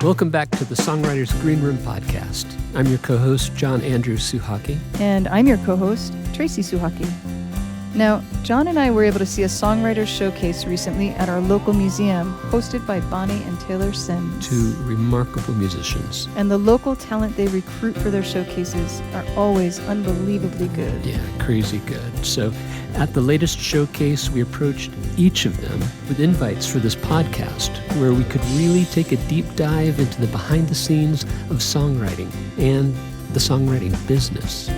Welcome back to the Songwriters Green Room podcast. I'm your co-host, John Andrew Suchocki. And I'm your co-host, Tracy Suchocki. Now, John and I were able to see a songwriters showcase recently at our local museum, hosted by Bonnie and Taylor Sims. Two remarkable musicians. And the local talent they recruit for their showcases are always unbelievably good. Yeah, crazy good. So at the latest showcase, we approached each of them with invites for this podcast, where we could really take a deep dive into the behind the scenes of songwriting and the songwriting business.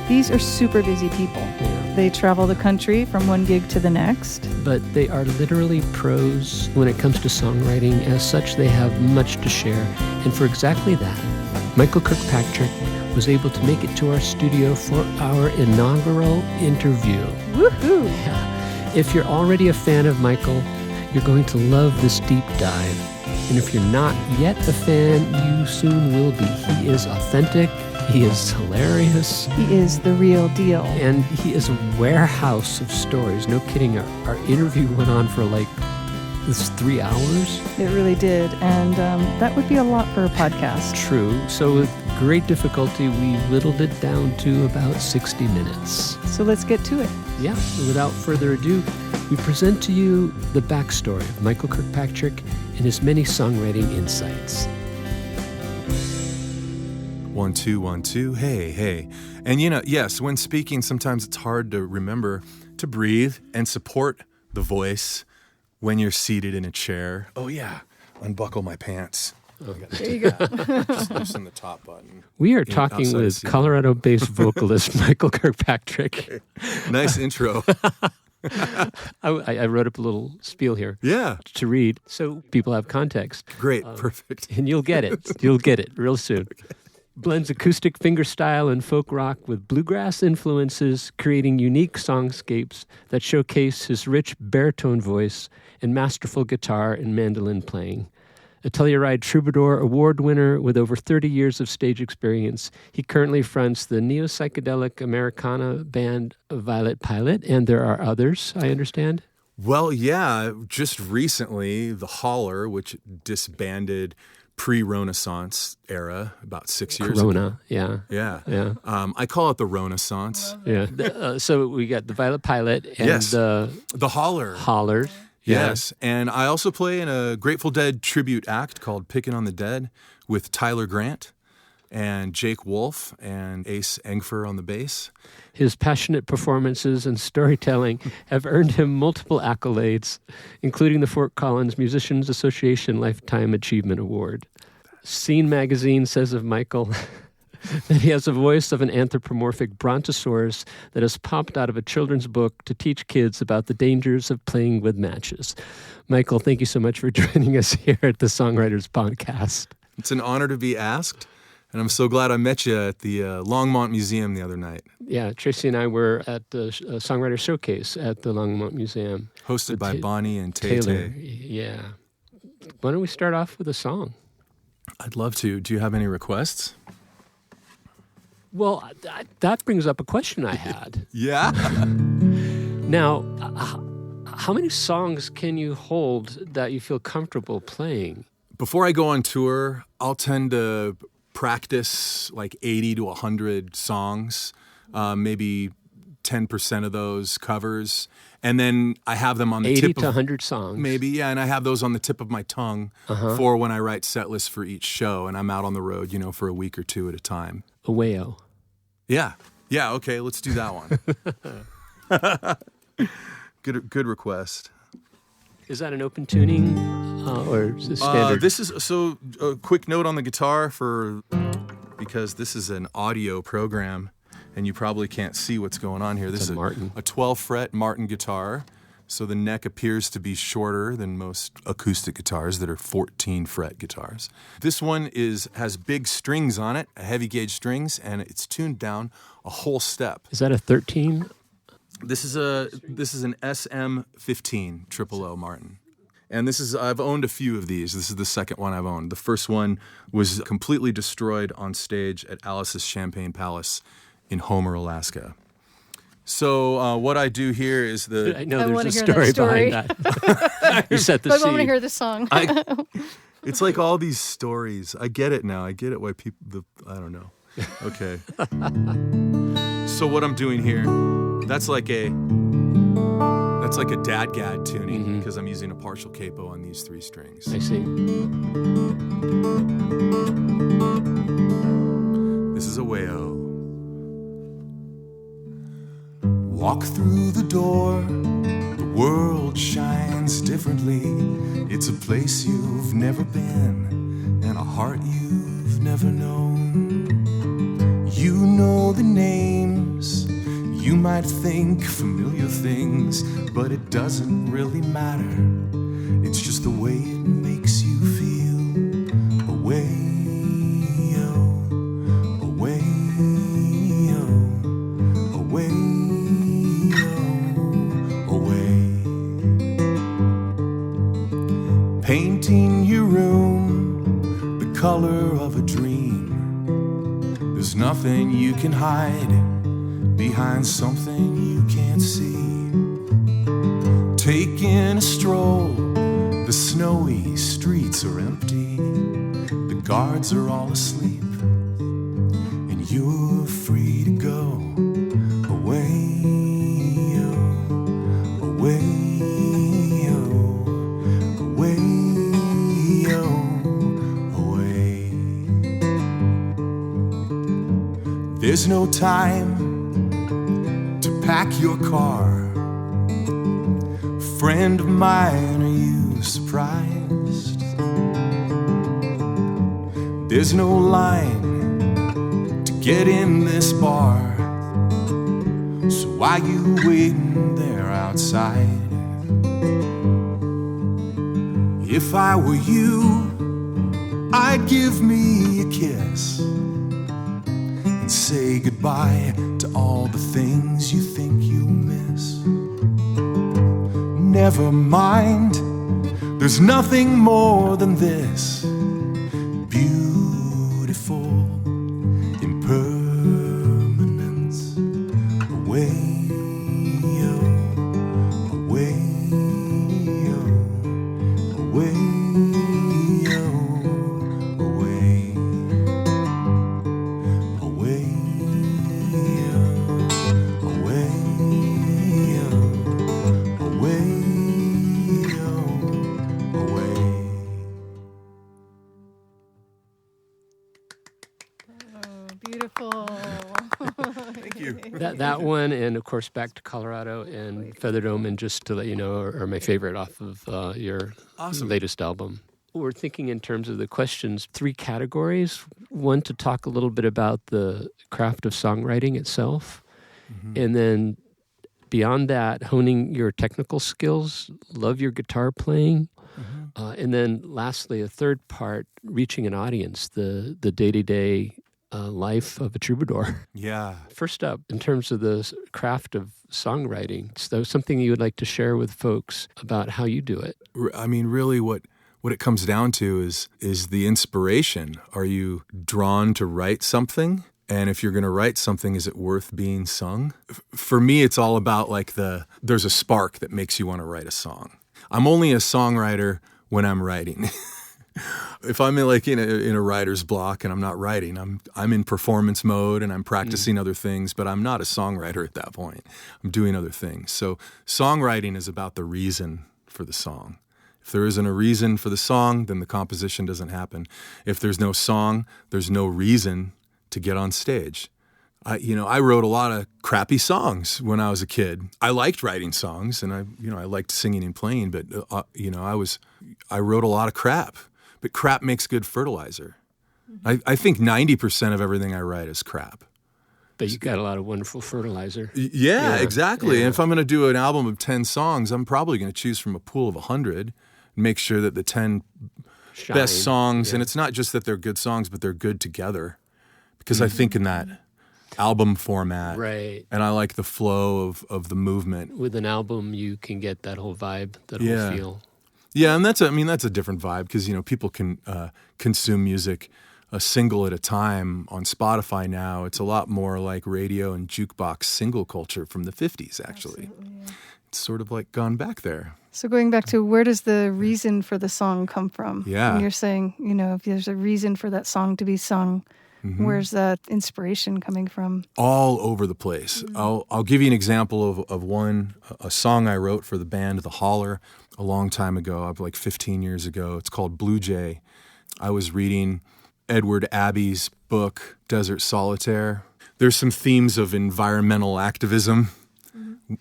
These are super busy people. Yeah. They travel the country from one gig to the next. But they are literally pros when it comes to songwriting. As such, they have much to share. And for exactly that, Michael Kirkpatrick was able to make it to our studio for our inaugural interview. Woohoo! Yeah. If you're already a fan of Michael, you're going to love this deep dive. And if you're not yet a fan, you soon will be. He is authentic. He is hilarious. He is the real deal. And he is a warehouse of stories. No kidding. Our interview went on for like 3 hours. It really did. And that would be a lot for a podcast. True. So with great difficulty, we whittled it down to about 60 minutes. So let's get to it. Yeah. Without further ado, we present to you the backstory of Michael Kirkpatrick and his many songwriting insights. 1, 2, 1, 2, hey. And yes, when speaking, sometimes it's hard to remember to breathe and support the voice when you're seated in a chair. Oh yeah, unbuckle my pants. There you go. Just loosen the top button. We are talking with Colorado-based vocalist Michael Kirkpatrick. Nice intro. I wrote up a little spiel here to read so people have context. Great, perfect. And you'll get it. You'll get it real soon. Okay. Blends acoustic fingerstyle and folk rock with bluegrass influences, creating unique songscapes that showcase his rich baritone voice and masterful guitar and mandolin playing. A Telluride Troubadour Award winner with over 30 years of stage experience, he currently fronts the neo-psychedelic Americana band Violet Pilot, and there are others, I understand. Well, yeah, just recently, The Holler, which disbanded pre-Renaissance era, about 6 years ago. Yeah. I call it the Renaissance. Yeah. So we got the Violet Pilot and the Holler. Hollers. Yes, and I also play in a Grateful Dead tribute act called Pickin' on the Dead with Tyler Grant and Jake Wolf and Ace Engfer on the bass. His passionate performances and storytelling have earned him multiple accolades, including the Fort Collins Musicians Association Lifetime Achievement Award. Scene magazine says of Michael that he has a voice of an anthropomorphic brontosaurus that has popped out of a children's book to teach kids about the dangers of playing with matches. Michael, thank you so much for joining us here at the Songwriters Podcast. It's an honor to be asked. And I'm so glad I met you at the Longmont Museum the other night. Yeah, Tracy and I were at the Songwriter Showcase at the Longmont Museum. Hosted by Bonnie and Taylor. Yeah. Why don't we start off with a song? I'd love to. Do you have any requests? Well, that brings up a question I had. Yeah? Now, how many songs can you hold that you feel comfortable playing? Before I go on tour, I'll tend to practice like 80 to 100 songs, maybe 10% of those covers. And then I have them on the 80 to 100 songs. Maybe, yeah. And I have those on the tip of my tongue for when I write set lists for each show. And I'm out on the road, for a week or two at a time. A wayo. Yeah. Yeah, okay, let's do that one. Good request. Is that an open tuning or is it standard? This is a quick note on the guitar because this is an audio program and you probably can't see what's going on here. This is a 12-fret Martin guitar, so the neck appears to be shorter than most acoustic guitars that are 14-fret guitars. This one has big strings on it, heavy gauge strings, and it's tuned down a whole step. Is that a 13? This is an SM15 Triple Martin. And I've owned a few of these. This is the second one I've owned. The first one was completely destroyed on stage at Alice's Champagne Palace in Homer, Alaska. So what I do here is I know there's a story behind that. You set the scene. I want to hear the song. It's like all these stories. I get it now. I get it why people, I don't know. Okay. So what I'm doing here, that's like a dadgad tuning because I'm using a partial capo on these 3 strings. I see. This is a wayo. Walk through the door, the world shines differently. It's a place you've never been and a heart you've never known. You know the names, you might think familiar things, but it doesn't really matter. It's just the way it makes you feel. Away, away, away, away. Painting your room the color of a dream. There's nothing you can hide behind something you can't see. Taking a stroll, the snowy streets are empty. The guards are all asleep, and you're free to go away, away, away, away. There's no time to pack your car. Friend of mine, are you surprised? There's no line to get in this bar. So why you waiting there outside? If I were you, I'd give me a kiss and say goodbye to all the things you think you miss. Never mind, there's nothing more than this. Beautiful impermanence. Away, away, away, away, away, away, away. Thank you. That one, and of course Back to Colorado and Feather Dome, and Just to Let You Know are my favorite off of your latest album. We're thinking in terms of the questions, 3 categories. One, to talk a little bit about the craft of songwriting itself, and then beyond that, honing your technical skills, love your guitar playing, and then lastly, a third part, reaching an audience, the day-to-day life of a troubadour. Yeah. First up, in terms of the craft of songwriting, so something you would like to share with folks about how you do it. I mean, really what it comes down to is the inspiration. Are you drawn to write something? And if you're going to write something, is it worth being sung? For me, it's all about there's a spark that makes you want to write a song. I'm only a songwriter when I'm writing. If I'm in a writer's block and I'm not writing, I'm in performance mode and I'm practicing other things, but I'm not a songwriter at that point. I'm doing other things. So songwriting is about the reason for the song. If there isn't a reason for the song, then the composition doesn't happen. If there's no song, there's no reason to get on stage. I wrote a lot of crappy songs when I was a kid. I liked writing songs and I liked singing and playing, but I wrote a lot of crap. But crap makes good fertilizer. I think 90% of everything I write is crap. But you got a lot of wonderful fertilizer. Yeah, exactly. Yeah. And if I'm going to do an album of 10 songs, I'm probably going to choose from a pool of 100 and make sure that the 10 best songs, and it's not just that they're good songs, but they're good together. Because I think in that album format. Right. And I like the flow of the movement. With an album, you can get that whole vibe, that whole feel. Yeah, and that's a different vibe because people can consume music a single at a time on Spotify now. It's a lot more like radio and jukebox single culture from the 50s, actually. Absolutely, yeah. It's sort of like gone back there. So going back to where does the reason for the song come from? Yeah. And you're saying, if there's a reason for that song to be sung, where's that inspiration coming from? All over the place. I'll give you an example of a song I wrote for the band The Holler a long time ago, like 15 years ago. It's called Blue Jay. I was reading Edward Abbey's book, Desert Solitaire. There's some themes of environmental activism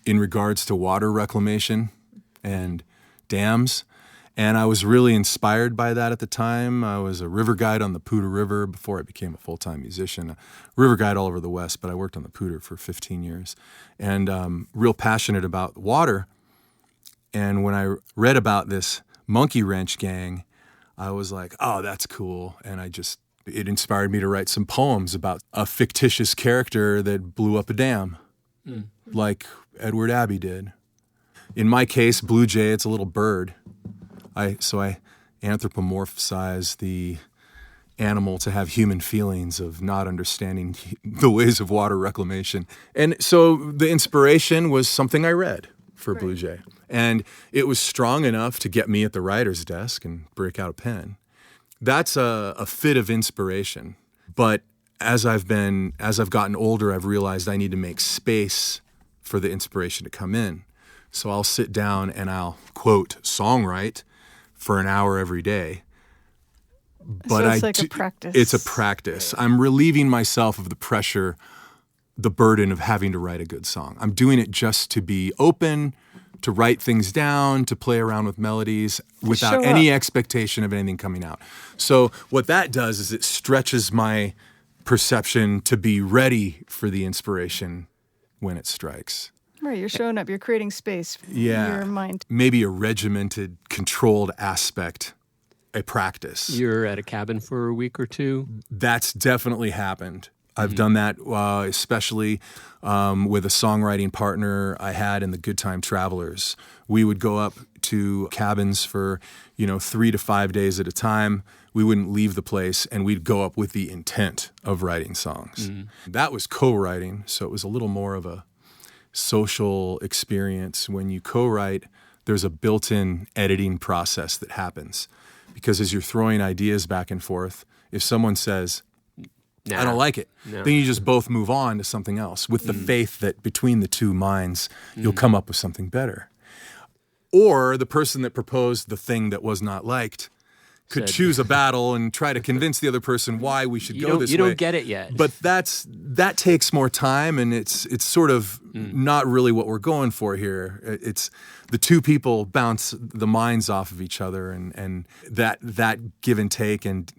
in regards to water reclamation and dams. And I was really inspired by that at the time. I was a river guide on the Poudre River before I became a full-time musician. A river guide all over the West, but I worked on the Poudre for 15 years. And real passionate about water. And when I read about this monkey wrench gang, I was like, oh, that's cool. And it inspired me to write some poems about a fictitious character that blew up a dam, like Edward Abbey did. In my case, Blue Jay, it's a little bird. So I anthropomorphize the animal to have human feelings of not understanding the ways of water reclamation. And so the inspiration was something I read for Blue Jay. And it was strong enough to get me at the writer's desk and break out a pen. That's a fit of inspiration. But as I've gotten older, I've realized I need to make space for the inspiration to come in. So I'll sit down and I'll, quote, songwrite for an hour every day. But so it's like a practice. It's a practice. I'm relieving myself of the pressure, the burden of having to write a good song. I'm doing it just to be open, to write things down, to play around with melodies without any expectation of anything coming out. So what that does is it stretches my perception to be ready for the inspiration when it strikes. Right, you're showing up, you're creating space in your mind. Maybe a regimented, controlled aspect, a practice. You're at a cabin for a week or two? That's definitely happened. I've done that, especially with a songwriting partner I had in the Good Time Travelers. We would go up to cabins for, 3 to 5 days at a time. We wouldn't leave the place, and we'd go up with the intent of writing songs. That was co-writing, so it was a little more of a social experience. When you co-write, there's a built-in editing process that happens. Because as you're throwing ideas back and forth, if someone says, I don't like it, then you just both move on to something else with the faith that between the two minds, you'll come up with something better. Or the person that proposed the thing that was not liked could choose a battle and try to convince the other person why we should go this way. You don't get it yet. But that takes more time, and it's sort of not really what we're going for here. It's the two people bounce the minds off of each other, and that give and take and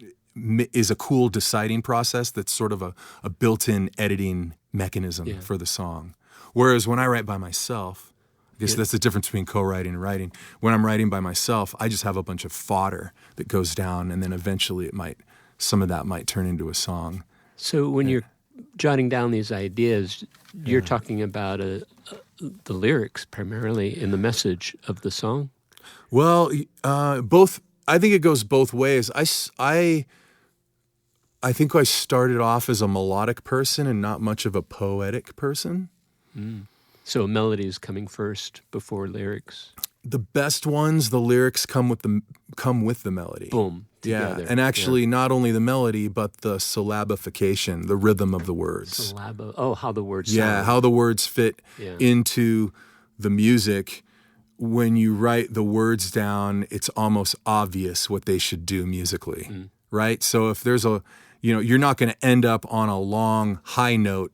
is a cool deciding process that's sort of a built-in editing mechanism for the song. Whereas when I write by myself, I guess that's the difference between co-writing and writing. When I'm writing by myself, I just have a bunch of fodder that goes down, and then eventually some of that might turn into a song. So when you're jotting down these ideas, you're talking about the lyrics primarily in the message of the song? Well, both. I think it goes both ways. I think I started off as a melodic person and not much of a poetic person. So melody is coming first before lyrics. The best ones, the lyrics come with the melody. Boom. Together. Yeah, and actually not only the melody, but the syllabification, the rhythm of the words. How the words sound. Yeah, how the words fit into the music. When you write the words down, it's almost obvious what they should do musically, right? So if there's you're not going to end up on a long high note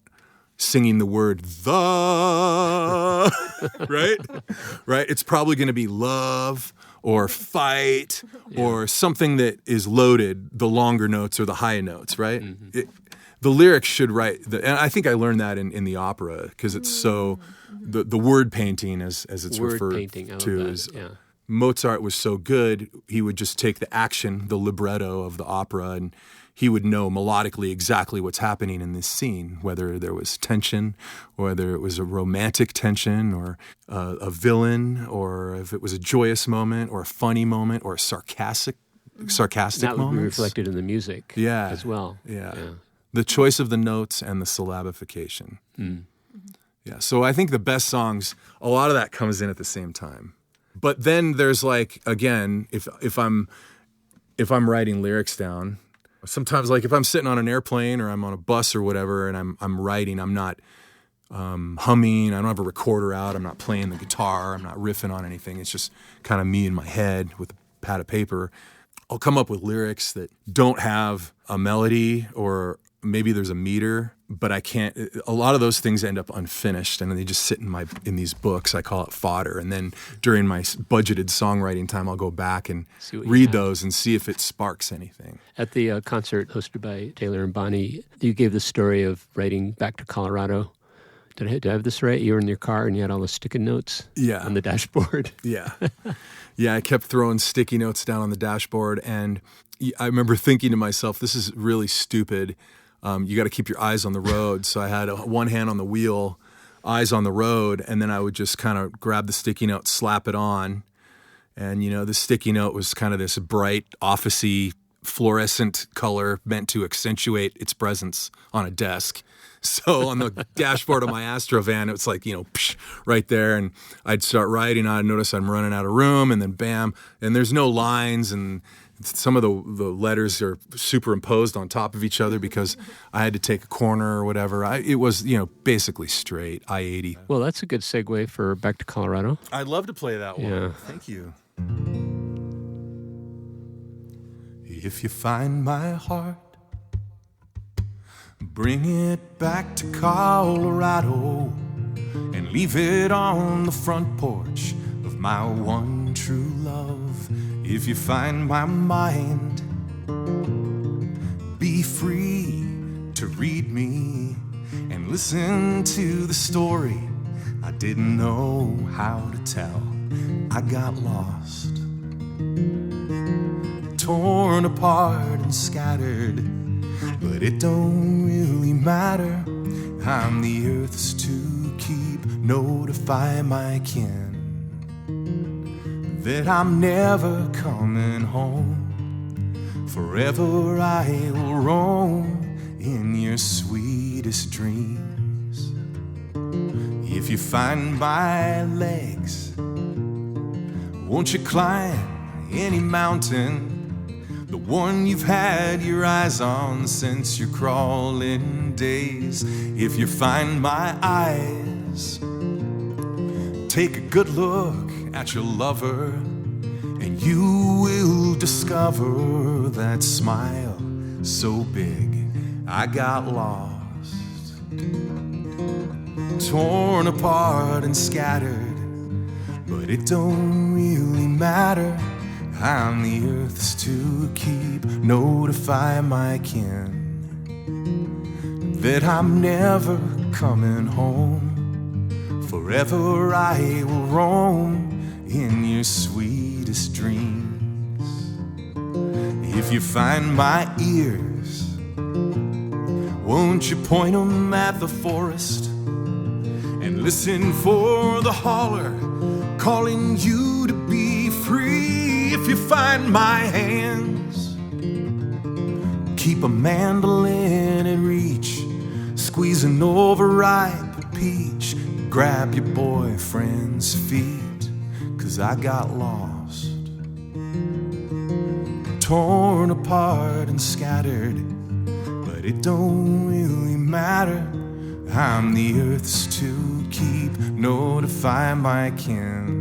singing the word the, right? It's probably going to be love or fight or something that is loaded, the longer notes or the high notes, right? The lyrics should and I think I learned that in the opera because it's so, the word painting as it's referred to is, Mozart was so good, he would just take the action, the libretto of the opera, and he would know melodically exactly what's happening in this scene, whether there was tension, or whether it was a romantic tension, or a villain, or if it was a joyous moment, or a funny moment, or a sarcastic that moment. Would be reflected in the music as well. Yeah. The choice of the notes and the syllabification. Yeah, so I think the best songs, a lot of that comes in at the same time. But then there's like, again, if I'm writing lyrics down, sometimes like if I'm sitting on an airplane or I'm on a bus or whatever and I'm writing, I'm not humming, I don't have a recorder out, I'm not playing the guitar, I'm not riffing on anything. It's just kind of me in my head with a pad of paper. I'll come up with lyrics that don't have a melody, or maybe there's a meter, but I can't. A lot of those things end up unfinished, and they just sit in these books. I call it fodder. And then during my budgeted songwriting time, I'll go back and read those and see if it sparks anything. At the concert hosted by Taylor and Bonnie, you gave the story of writing back to Colorado. Did I have this right? You were in your car and you had all the sticky notes on the dashboard. Yeah. Yeah, I kept throwing sticky notes down on the dashboard, and I remember thinking to myself, this is really stupid. You got to keep your eyes on the road. So I had one hand on the wheel, eyes on the road, and then I would just kind of grab the sticky note, slap it on. And, the sticky note was kind of this bright, office-y, fluorescent color meant to accentuate its presence on a desk. So on the dashboard of my Astro van, it was like, psh, right there. And I'd start writing. I'd notice I'm running out of room, and then bam. And there's no lines, and some of the letters are superimposed on top of each other because I had to take a corner or whatever. It was, basically straight, I-80. Well, that's a good segue for Back to Colorado. I'd love to play that one. Yeah. Thank you. If you find my heart, bring it back to Colorado and leave it on the front porch of my one true love. If you find my mind, be free to read me and listen to the story I didn't know how to tell. I got lost, torn apart and scattered, but it don't really matter. I'm the earth's to keep, notify my kin that I'm never coming home. Forever I will roam in your sweetest dreams. If you find my legs, won't you climb any mountain, the one you've had your eyes on since your crawling days? If you find my eyes, take a good look at your lover, and you will discover that smile so big I got lost, torn apart and scattered, but it don't really matter. I'm the earth's to keep, notify my kin that I'm never coming home. Forever I will roam in your sweetest dreams. If you find my ears, won't you point them at the forest and listen for the holler calling you to be free? If you find my hands, keep a mandolin in reach, squeeze an overripe peach, grab your boyfriend's feet, 'cause I got lost, torn apart and scattered, but it don't really matter. I'm the earth's to keep, notify my kin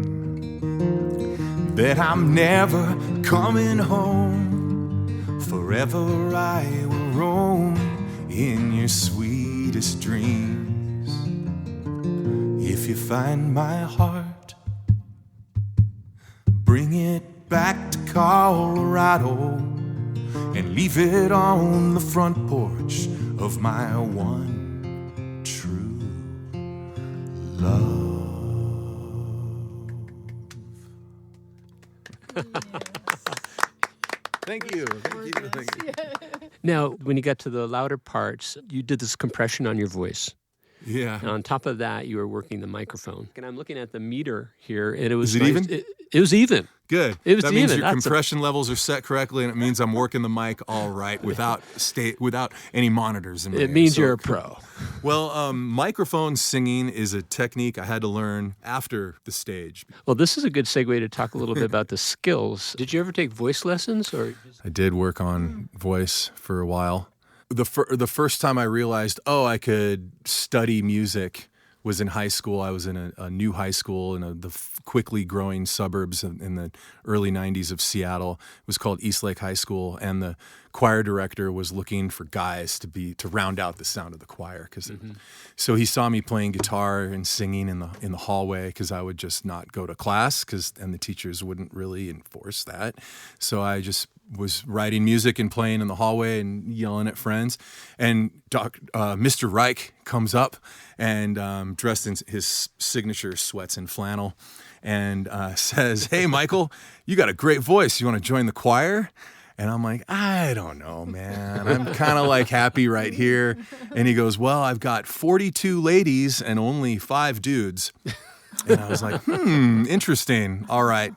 that I'm never coming home. Forever I will roam in your sweetest dreams. If you find my heart, bring it back to Colorado and leave it on the front porch of my one true love. Thank you. Thank you. Now, when you got to the louder parts, you did this compression on your voice. Yeah. And on top of that, you were working the microphone. And I'm looking at the meter here, and it was Is it nice. even? It was even. Good. It was that means even. your compression levels are set correctly, and it means I'm working the mic all right without any monitors in my It ear. means you're a pro. Well, microphone singing is a technique I had to learn after the stage. Well, this is a good segue to talk a little bit about the skills. Did you ever take voice lessons? Or I did work on voice for a while. The first time I realized, I could study music was in high school. I was in a new high school in the quickly growing suburbs in the early 90s of Seattle. It was called Eastlake High School, and the choir director was looking for guys to round out the sound of the choir. So he saw me playing guitar and singing in the hallway because I would just not go to class and the teachers wouldn't really enforce that. So I just was writing music and playing in the hallway and yelling at friends. And Mr. Reich comes up and dressed in his signature sweats and flannel and says, "Hey, Michael, you got a great voice. You want to join the choir?" And I'm like, "I don't know, man. I'm kind of like happy right here." And he goes, "Well, I've got 42 ladies and only 5 dudes." And I was like, interesting. All right.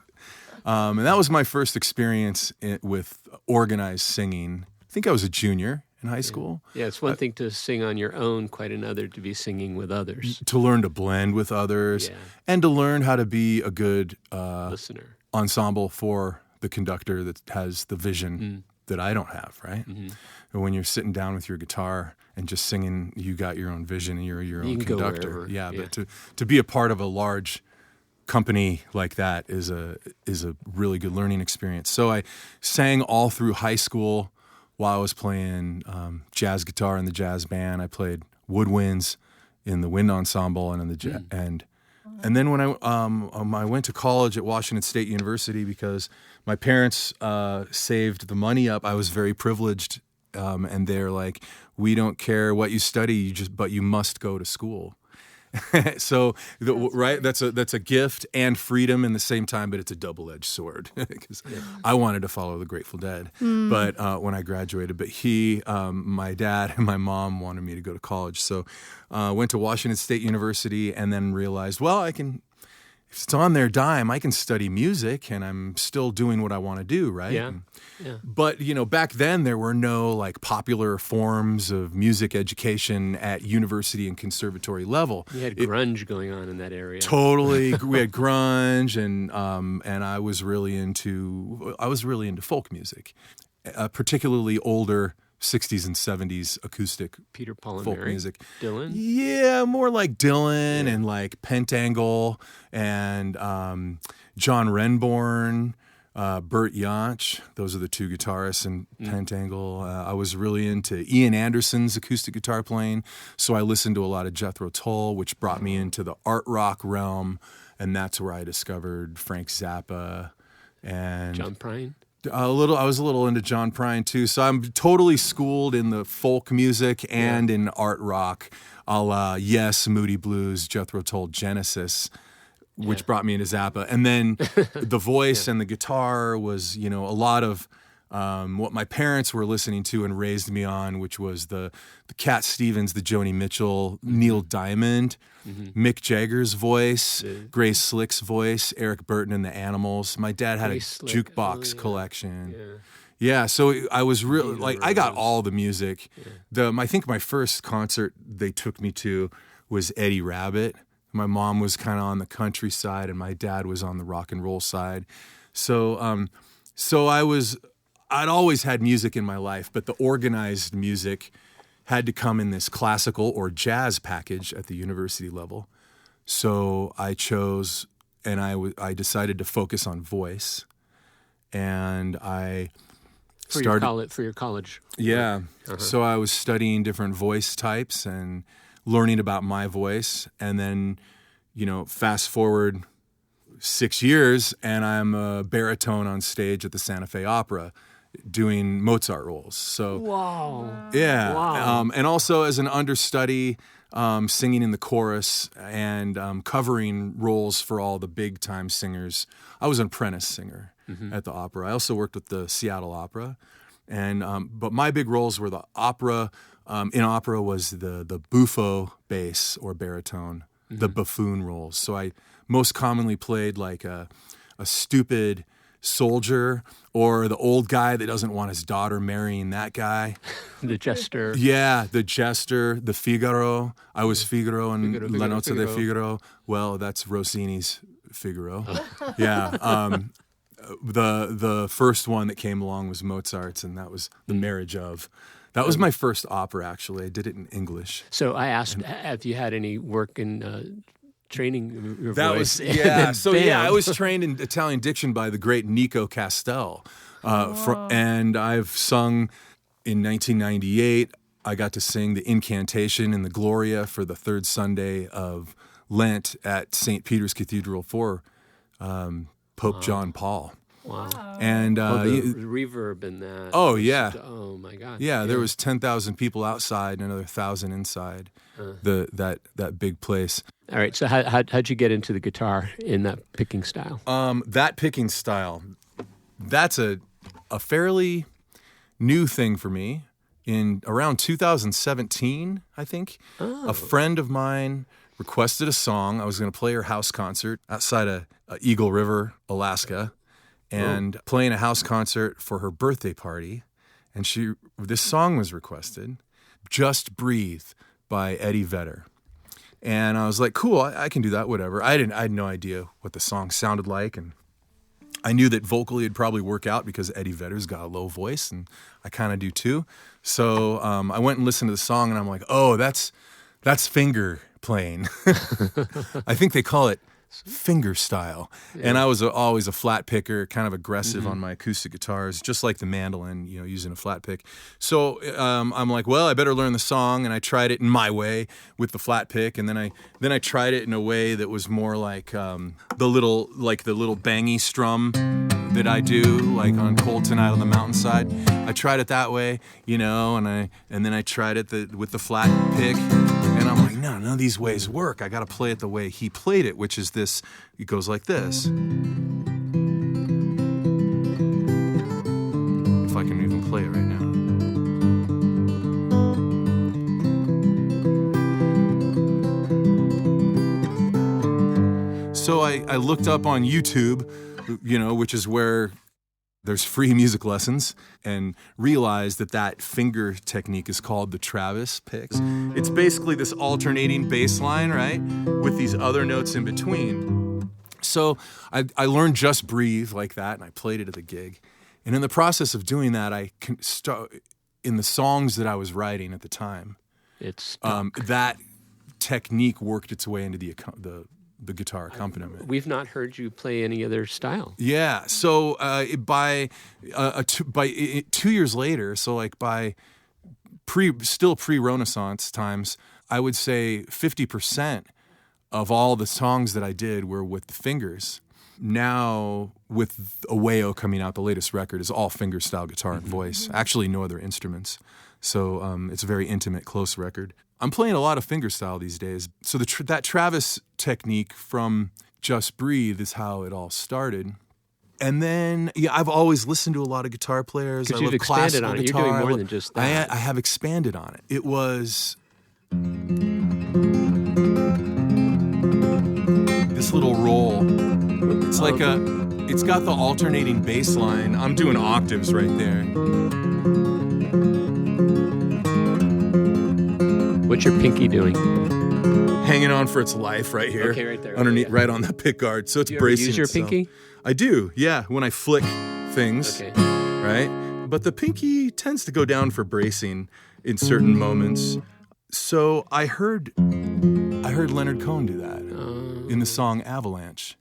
And that was my first experience with organized singing. I think I was a junior in high school. Yeah, it's one thing to sing on your own, quite another to be singing with others. To learn to blend with others and to learn how to be a good listener ensemble for the conductor that has the vision that I don't have, right? Mm-hmm. And when you're sitting down with your guitar and just singing, you got your own vision and you're your own conductor. Yeah, but to be a part of a large company like that is a really good learning experience. So I sang all through high school while I was playing jazz guitar in the jazz band. I played woodwinds in the wind ensemble and in the and then when I went to college at Washington State University because my parents saved the money up. I was very privileged, and they're like, "We don't care what you study, but you must go to school." So, that's a gift and freedom in the same time, but it's a double-edged sword because I wanted to follow the Grateful Dead, but when I graduated, but my dad and my mom wanted me to go to college, so went to Washington State University and then realized, well, if it's on their dime, I can study music and I'm still doing what I want to do, right? Yeah. But, back then there were no popular forms of music education at university and conservatory level. You had grunge going on in that area. Totally. We had grunge and I was really into folk music, particularly older 60s and 70s acoustic Peter, Paul, and folk Mary. music. Dylan? Yeah, more like Dylan and like Pentangle and John Renbourn, Bert Jansch. Those are the 2 guitarists in Pentangle. I was really into Ian Anderson's acoustic guitar playing, so I listened to a lot of Jethro Tull, which brought me into the art rock realm, and that's where I discovered Frank Zappa and John Prine. I was a little into John Prine too, so I'm totally schooled in the folk music and in art rock, a la Yes, Moody Blues, Jethro Tull, Genesis, which brought me into Zappa, and then the voice and the guitar was a lot of what my parents were listening to and raised me on, which was the Cat Stevens, the Joni Mitchell, Neil Diamond, Mick Jagger's voice, Grace Slick's voice, Eric Burton and the Animals. My dad had a jukebox collection. Yeah, so I was really I got all the music. I think my first concert they took me to was Eddie Rabbitt. My mom was kind of on the country side and my dad was on the rock and roll side. So I'd always had music in my life, but the organized music had to come in this classical or jazz package at the university level. So I chose, and I decided to focus on voice, and I started for your college. Yeah. So I was studying different voice types and learning about my voice, and then fast forward 6 years, and I'm a baritone on stage at the Santa Fe Opera doing Mozart roles. So wow. Yeah. Wow. And also as an understudy, singing in the chorus and covering roles for all the big time singers. I was an apprentice singer at the opera. I also worked with the Seattle Opera, and but my big roles were the opera. In opera was the buffo bass or baritone, the buffoon roles. So I most commonly played like a a stupid soldier or the old guy that doesn't want his daughter marrying that guy. The jester. Yeah, the jester, the Figaro. I was Figaro in La Nozze di Figaro. Well, that's Rossini's Figaro. Yeah. The first one that came along was Mozart's, and that was The Marriage of. That was my first opera, actually. I did it in English. So I asked, have you had any work in training your voice? I was trained in Italian diction by the great Nico Castel. And I've sung in 1998. I got to sing the Incantation and the Gloria for the third Sunday of Lent at St. Peter's Cathedral for Pope John Paul. Wow. And the reverb in that. Oh, yeah. Oh, my God. Yeah, there was 10,000 people outside and another 1,000 inside that big place. All right, so how'd you get into the guitar in that picking style? That picking style, that's a fairly new thing for me. In around 2017, I think, a friend of mine requested a song. I was going to play her house concert outside of Eagle River, Alaska, and playing a house concert for her birthday party. And this song was requested, Just Breathe by Eddie Vedder. And I was like, cool, I can do that, whatever. I had no idea what the song sounded like, and I knew that vocally it'd probably work out because Eddie Vedder's got a low voice, and I kind of do too. So I went and listened to the song, and I'm like, oh, that's finger playing. I think they call it finger style. Yeah. And I was always a flat picker, kind of aggressive on my acoustic guitars, just like the mandolin, using a flat pick. So I'm like, well, I better learn the song, and I tried it in my way with the flat pick, and then I tried it in a way that was more like the little bangy strum that I do, like on Cold Tonight on the Mountainside. I tried it that way, and then I tried it with the flat pick. And I'm like, no, none of these ways work. I got to play it the way he played it, which is this. It goes like this. If I can even play it right now. So I looked up on YouTube, which is where there's free music lessons, and realized that finger technique is called the Travis picks. It's basically this alternating bass line, right, with these other notes in between. So I learned Just Breathe like that, and I played it at the gig. And in the process of doing that, in the songs that I was writing at the time, that technique worked its way into the guitar accompaniment. We've not heard you play any other style. Yeah. So by 2 years later, so like by pre-Renaissance times, I would say 50% of all the songs that I did were with the fingers. Now, with Aweo coming out, the latest record is all finger style guitar and voice. Actually, no other instruments. So it's a very intimate, close record. I'm playing a lot of fingerstyle these days. So that Travis technique from Just Breathe is how it all started. And then, I've always listened to a lot of guitar players. I love classical guitar. You're doing more than just that. I have expanded on it. It was this little roll. It's like it's got the alternating bass line. I'm doing octaves right there. What's your pinky doing? Hanging on for its life right here. Okay, right there. Underneath, right on the pick guard. So it's bracing itself. Do you use your pinky? I do, yeah. When I flick things, right? But the pinky tends to go down for bracing in certain moments. So I heard Leonard Cohen do that in the song Avalanche.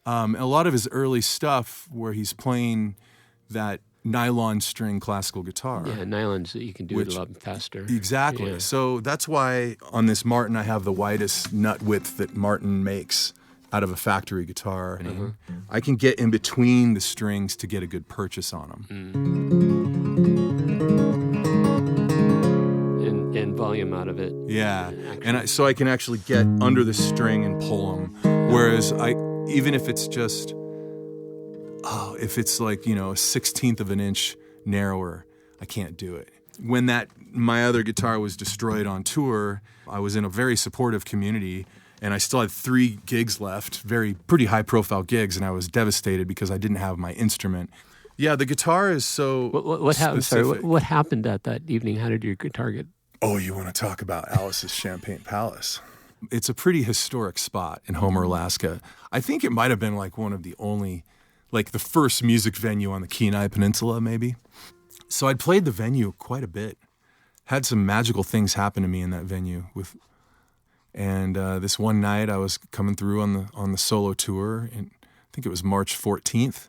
A lot of his early stuff where he's playing that nylon string classical guitar. Yeah, nylons, you can do it a lot faster. Exactly. Yeah. So that's why on this Martin I have the widest nut width that Martin makes out of a factory guitar. And I can get in between the strings to get a good purchase on them. And volume out of it. Yeah. And so I can actually get under the string and pull them. Whereas even if it's just... if it's like, a 1/16 of an inch narrower, I can't do it. When my other guitar was destroyed on tour, I was in a very supportive community, And I still had 3 gigs left, pretty high-profile gigs, and I was devastated because I didn't have my instrument. Yeah, the guitar is so what happened? Sorry, what happened at that evening? How did your guitar get? Oh, you want to talk about Alice's Champagne Palace? It's a pretty historic spot in Homer, Alaska. I think it might have been like one of the only, like the first music venue on the Kenai Peninsula, maybe. So I'd played the venue quite a bit. Had some magical things happen to me in that venue and this one night I was coming through on the solo tour, and I think it was March 14th.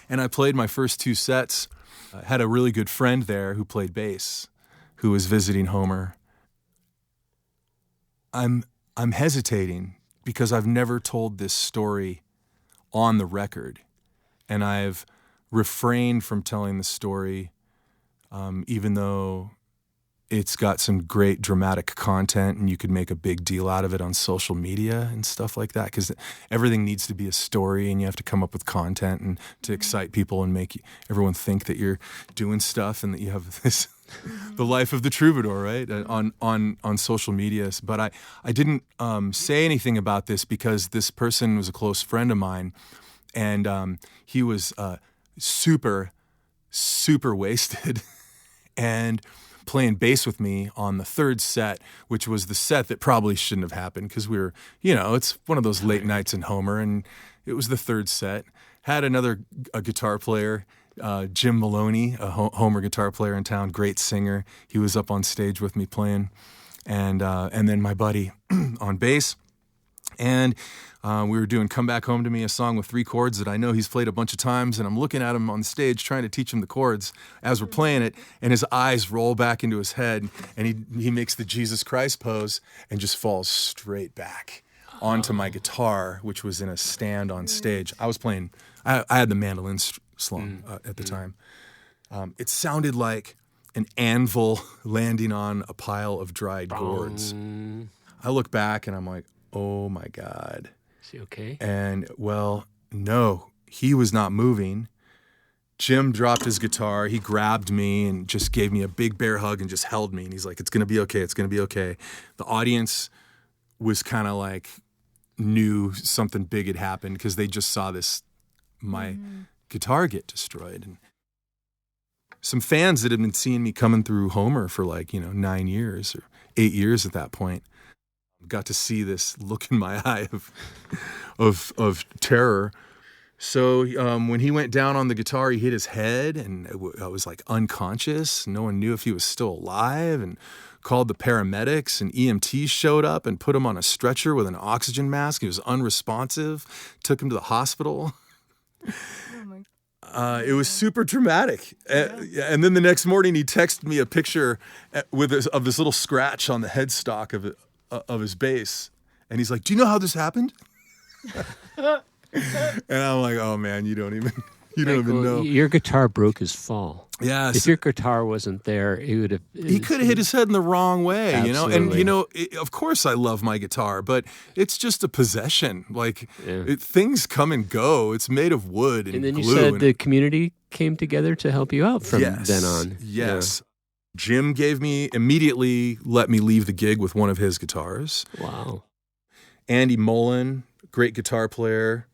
And I played my first 2 sets. I had a really good friend there who played bass, who was visiting Homer. I'm hesitating because I've never told this story on the record, and I've refrained from telling the story, even though it's got some great dramatic content and you could make a big deal out of it on social media and stuff like that, because everything needs to be a story and you have to come up with content and to excite people and make everyone think that you're doing stuff and that you have this the life of the troubadour, right, on social media. But I didn't say anything about this because this person was a close friend of mine, and he was super wasted and playing bass with me on the 3rd set, which was the set that probably shouldn't have happened because we were, it's one of those late nights in Homer, and it was the 3rd set. Had a guitar player, Jim Maloney, a Homer guitar player in town, great singer. He was up on stage with me playing, and then my buddy on bass. And we were doing Come Back Home to Me, a song with 3 chords that I know he's played a bunch of times, and I'm looking at him on stage trying to teach him the chords as we're playing it, and his eyes roll back into his head, and he makes the Jesus Christ pose and just falls straight back onto my guitar, which was in a stand on stage. I was playing, I had the mandolin slung at the time. It sounded like an anvil landing on a pile of dried gourds. I look back and I'm like, oh my God. Is he okay? And well, no, he was not moving. Jim dropped his guitar. He grabbed me and just gave me a big bear hug and just held me. And he's like, it's going to be okay. It's going to be okay. The audience was kind of like, knew something big had happened because they just saw my guitar get destroyed. And some fans that had been seeing me coming through Homer for 9 years or 8 years at that point got to see this look in my eye of terror. So when he went down on the guitar, he hit his head, and I was like unconscious. No one knew if he was still alive, and called the paramedics, and EMTs showed up and put him on a stretcher with an oxygen mask. He was unresponsive, took him to the hospital. It was super dramatic. And then the next morning he texted me a picture of this little scratch on the headstock of his bass. And he's like, do you know how this happened? And I'm like, oh man, you don't even know. Your guitar broke his fall. Yes. If your guitar wasn't there, he could have hit his head in the wrong way, Absolutely. And of course I love my guitar, but it's just a possession. Things come and go. It's made of wood and then glue. You said the community came together to help you out from then on. Yes. Yeah. Jim immediately let me leave the gig with one of his guitars. Wow. Andy Mullen, great guitar player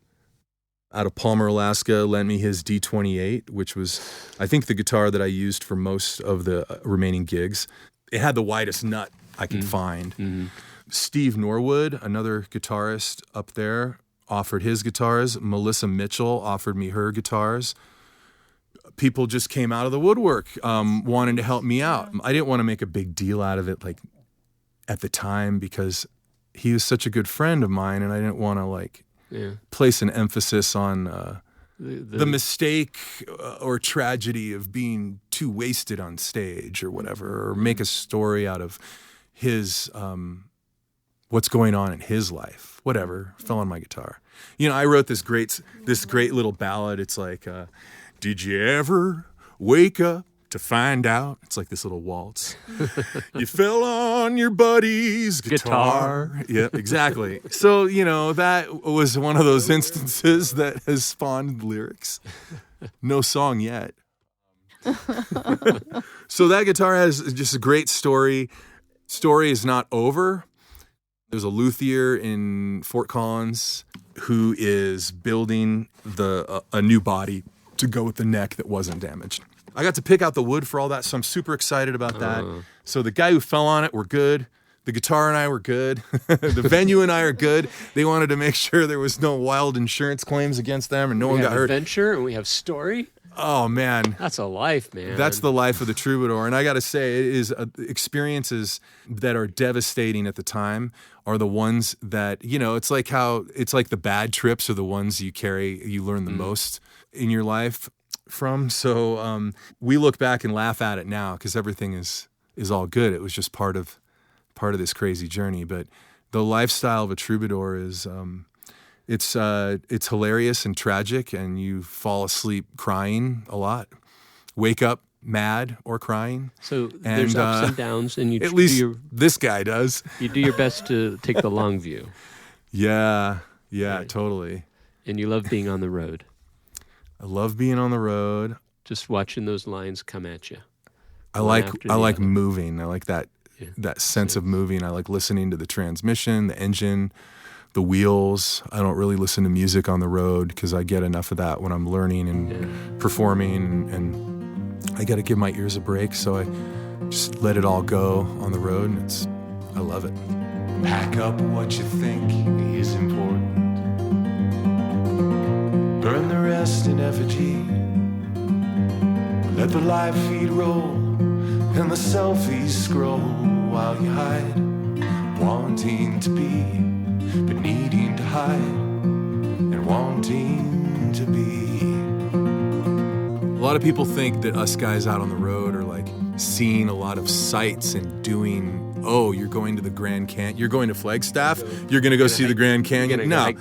out of Palmer, Alaska, lent me his D28, which was, I think, the guitar that I used for most of the remaining gigs. It had the widest nut I could find. Mm-hmm. Steve Norwood, another guitarist up there, offered his guitars. Melissa Mitchell offered me her guitars. People just came out of the woodwork wanting to help me out. I didn't want to make a big deal out of it at the time because he was such a good friend of mine, and I didn't want to place an emphasis on the mistake or tragedy of being too wasted on stage or whatever, or make a story out of his what's going on in his life. Whatever, fell on my guitar. I wrote this great little ballad. It's like, did you ever wake up to find out? It's like this little waltz. You fell on your buddy's guitar. Yeah, exactly. So, that was one of those instances that has spawned lyrics. No song yet. So that guitar has just a great story. Story is not over. There's a luthier in Fort Collins who is building a new body to go with the neck that wasn't damaged. I got to pick out the wood for all that, so I'm super excited about that. So the guy who fell on it, we're good. The guitar and I were good. The venue and I are good. They wanted to make sure there was no wild insurance claims against them and no one got hurt. We have adventure and we have story. Oh, man. That's a life, man. That's the life of the troubadour. And I got to say, it is experiences that are devastating at the time are the ones that, it's like the bad trips are the ones you learn the most in your life from. So we look back and laugh at it now because everything is all good. It was just part of this crazy journey. But the lifestyle of a troubadour is... It's hilarious and tragic, and you fall asleep crying a lot, wake up mad or crying. So there's ups and downs, and at least this guy does. You do your best to take the long view. Yeah, right. Totally. And you love being on the road. I love being on the road. Just watching those lines come at you. I like moving. I like that sense of moving. I like listening to the transmission, the engine, the wheels. I don't really listen to music on the road because I get enough of that when I'm learning and performing, and I got to give my ears a break, so I just let it all go on the road, and I love it. Pack up what you think is important. Burn the rest in effigy. Let the live feed roll and the selfies scroll while you hide, wanting to be but needing to hide and wanting to be. A lot of people think that us guys out on the road are like seeing a lot of sights and doing, you're going to the Grand Canyon, you're going to Flagstaff, you're going to go see the Grand Canyon. No,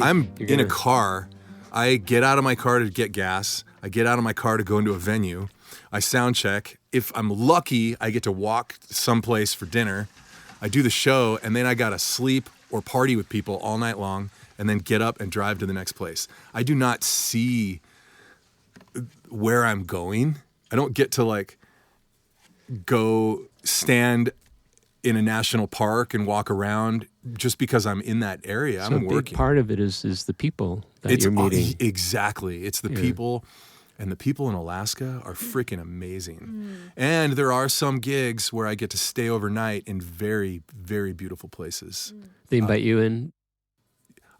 I'm in a car. I get out of my car to get gas. I get out of my car to go into a venue. I sound check. If I'm lucky, I get to walk someplace for dinner. I do the show, and then I got to sleep or party with people all night long and then get up and drive to the next place. I do not see where I'm going. I don't get to go stand in a national park and walk around just because I'm in that area. So I'm working. A big part of it is the people that you're meeting. Exactly. It's the people. And the people in Alaska are freaking amazing. And there are some gigs where I get to stay overnight in very, very beautiful places. They invite you in?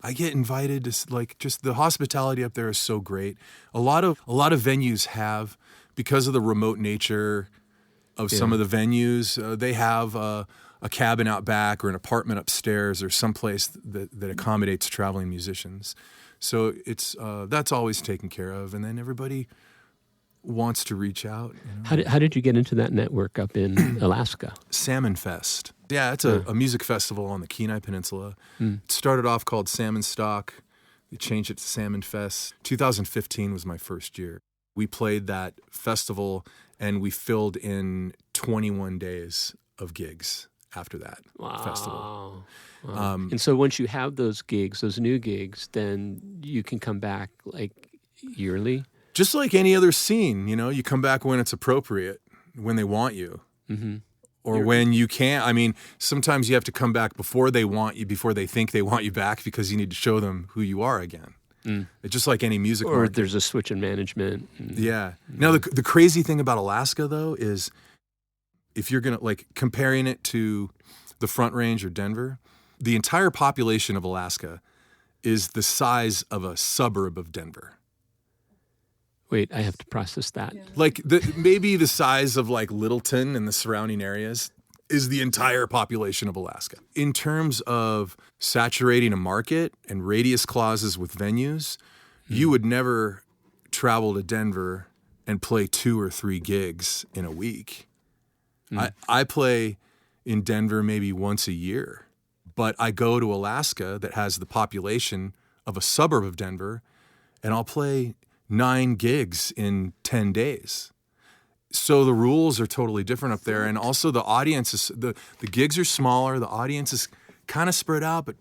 I get invited to, just the hospitality up there is so great. A lot of venues have, because of the remote nature of some of the venues, they have a cabin out back or an apartment upstairs or someplace that accommodates traveling musicians. So it's that's always taken care of, and then everybody wants to reach out. How did you get into that network up in Alaska? Salmonfest. Yeah, it's a music festival on the Kenai Peninsula. It started off called Salmon Stock. They changed it to Salmonfest. 2015 was my first year. We played that festival, and we filled in 21 days of gigs after that festival. Wow. And so once you have those gigs, those new gigs, then you can come back yearly? Just like any other scene, you come back when it's appropriate, when they want you. Mm-hmm. Or when you can't. I mean, sometimes you have to come back before they want you, before they think they want you back, because you need to show them who you are again. It's just like any music Or market. There's a switch in management. Yeah. Now, the crazy thing about Alaska, though, is if you're going to, comparing it to the Front Range or Denver, the entire population of Alaska is the size of a suburb of Denver. Wait, I have to process that. Yeah. Maybe the size of Littleton and the surrounding areas is the entire population of Alaska. In terms of saturating a market and radius clauses with venues, you would never travel to Denver and play 2 or 3 gigs in a week. I play in Denver maybe once a year, but I go to Alaska that has the population of a suburb of Denver, and I'll play 9 gigs in 10 days. So the rules are totally different up there, and also the audience is the gigs are smaller. The audience is kind of spread out, but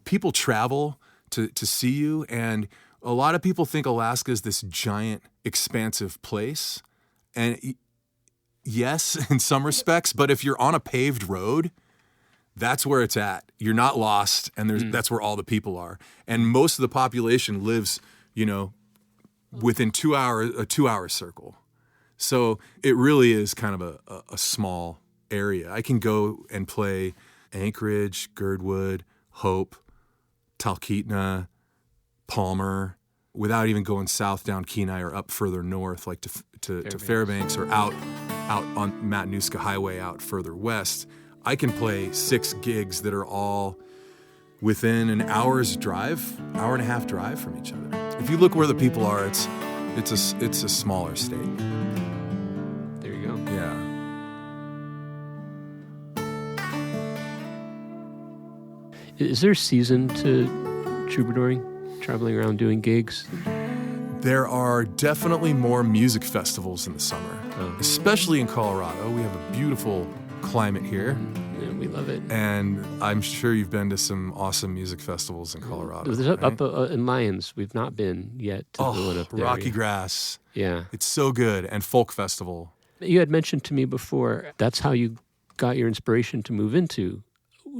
people travel to see you, and a lot of people think Alaska is this giant, expansive place, and yes, in some respects, but if you're on a paved road, that's where it's at. You're not lost, and that's where all the people are. And most of the population lives, within a 2-hour circle. So it really is kind of a small area. I can go and play Anchorage, Girdwood, Hope, Talkeetna, Palmer, without even going south down Kenai or up further north, like to Fairbanks, or out on Matanuska Highway out further west. I can play 6 gigs that are all within an hour's drive, hour and a half drive from each other. If you look where the people are, it's a smaller state. There you go. Yeah. Is there a season to troubadouring, traveling around doing gigs? There are definitely more music festivals in the summer, especially in Colorado. We have a beautiful climate here. Yeah, we love it. And I'm sure you've been to some awesome music festivals in Colorado. Up in Lyons, we've not been yet to the one up there. Rocky Grass. Yeah. It's so good. And Folk Festival. You had mentioned to me before, that's how you got your inspiration to move into